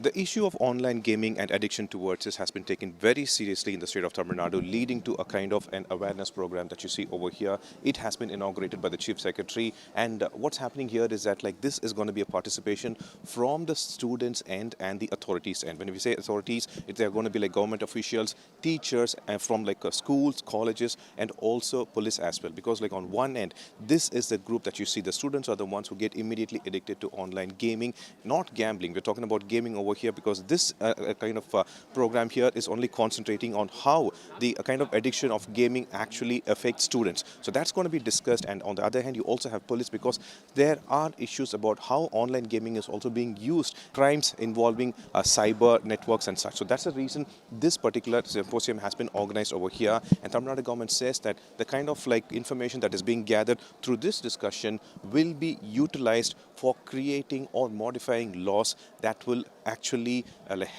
The issue of online gaming and addiction towards this has been taken very seriously in the state of Tamil Nadu, leading to a kind of an awareness program that you see over here. It has been inaugurated by the Chief Secretary, and what's happening here is that this is going to be a participation from the students' end and the authorities' end. When we say authorities, they are going to be government officials, teachers, and from schools, colleges, and also police as well. Because on one end, this is the group that you see. The students are the ones who get immediately addicted to online gaming, not gambling. We're talking about gaming over here because this kind of program here is only concentrating on how the kind of addiction of gaming actually affects students. So that's going to be discussed, and on the other hand you also have police, because there are issues about how online gaming is also being used, crimes involving cyber networks and such. So that's the reason this particular symposium has been organized over here, and Tamil Nadu government says that the kind of information that is being gathered through this discussion will be utilized for creating or modifying laws that will actually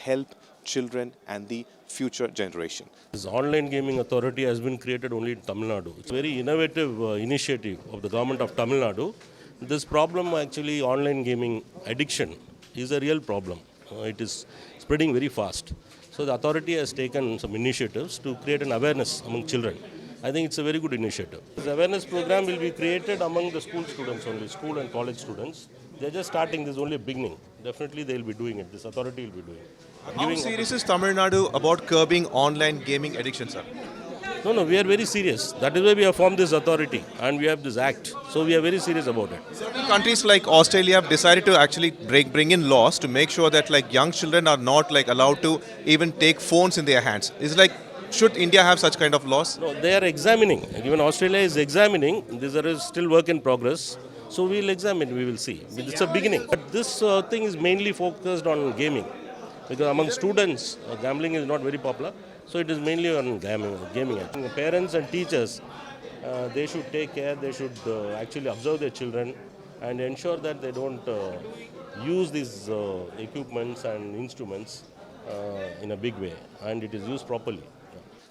help children and the future generation. This online gaming authority has been created only in Tamil Nadu. It's a very innovative initiative of the government of Tamil Nadu. This problem, actually online gaming addiction, is a real problem. It is spreading very fast. So the authority has taken some initiatives to create an awareness among children. I think it's a very good initiative. This awareness program will be created among the school students only, school and college students. They're just starting, this is only a beginning. Definitely they'll be doing it, this authority will be doing it. How serious is Tamil Nadu about curbing online gaming addiction, sir? No, we are very serious. That is why we have formed this authority and we have this act. So we are very serious about it. Certain countries like Australia have decided to actually bring in laws to make sure that young children are not allowed to even take phones in their hands. It's should India have such kind of laws? No, they are examining. Even Australia is examining. These are still work in progress. So we will examine, we will see. It's a beginning. But this thing is mainly focused on gaming. Because among students, gambling is not very popular. So it is mainly on gaming. I think parents and teachers, they should take care. They should actually observe their children and ensure that they don't use these equipments and instruments in a big way. And it is used properly.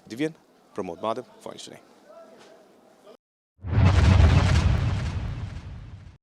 Divyan, Pramod Madhav, for today.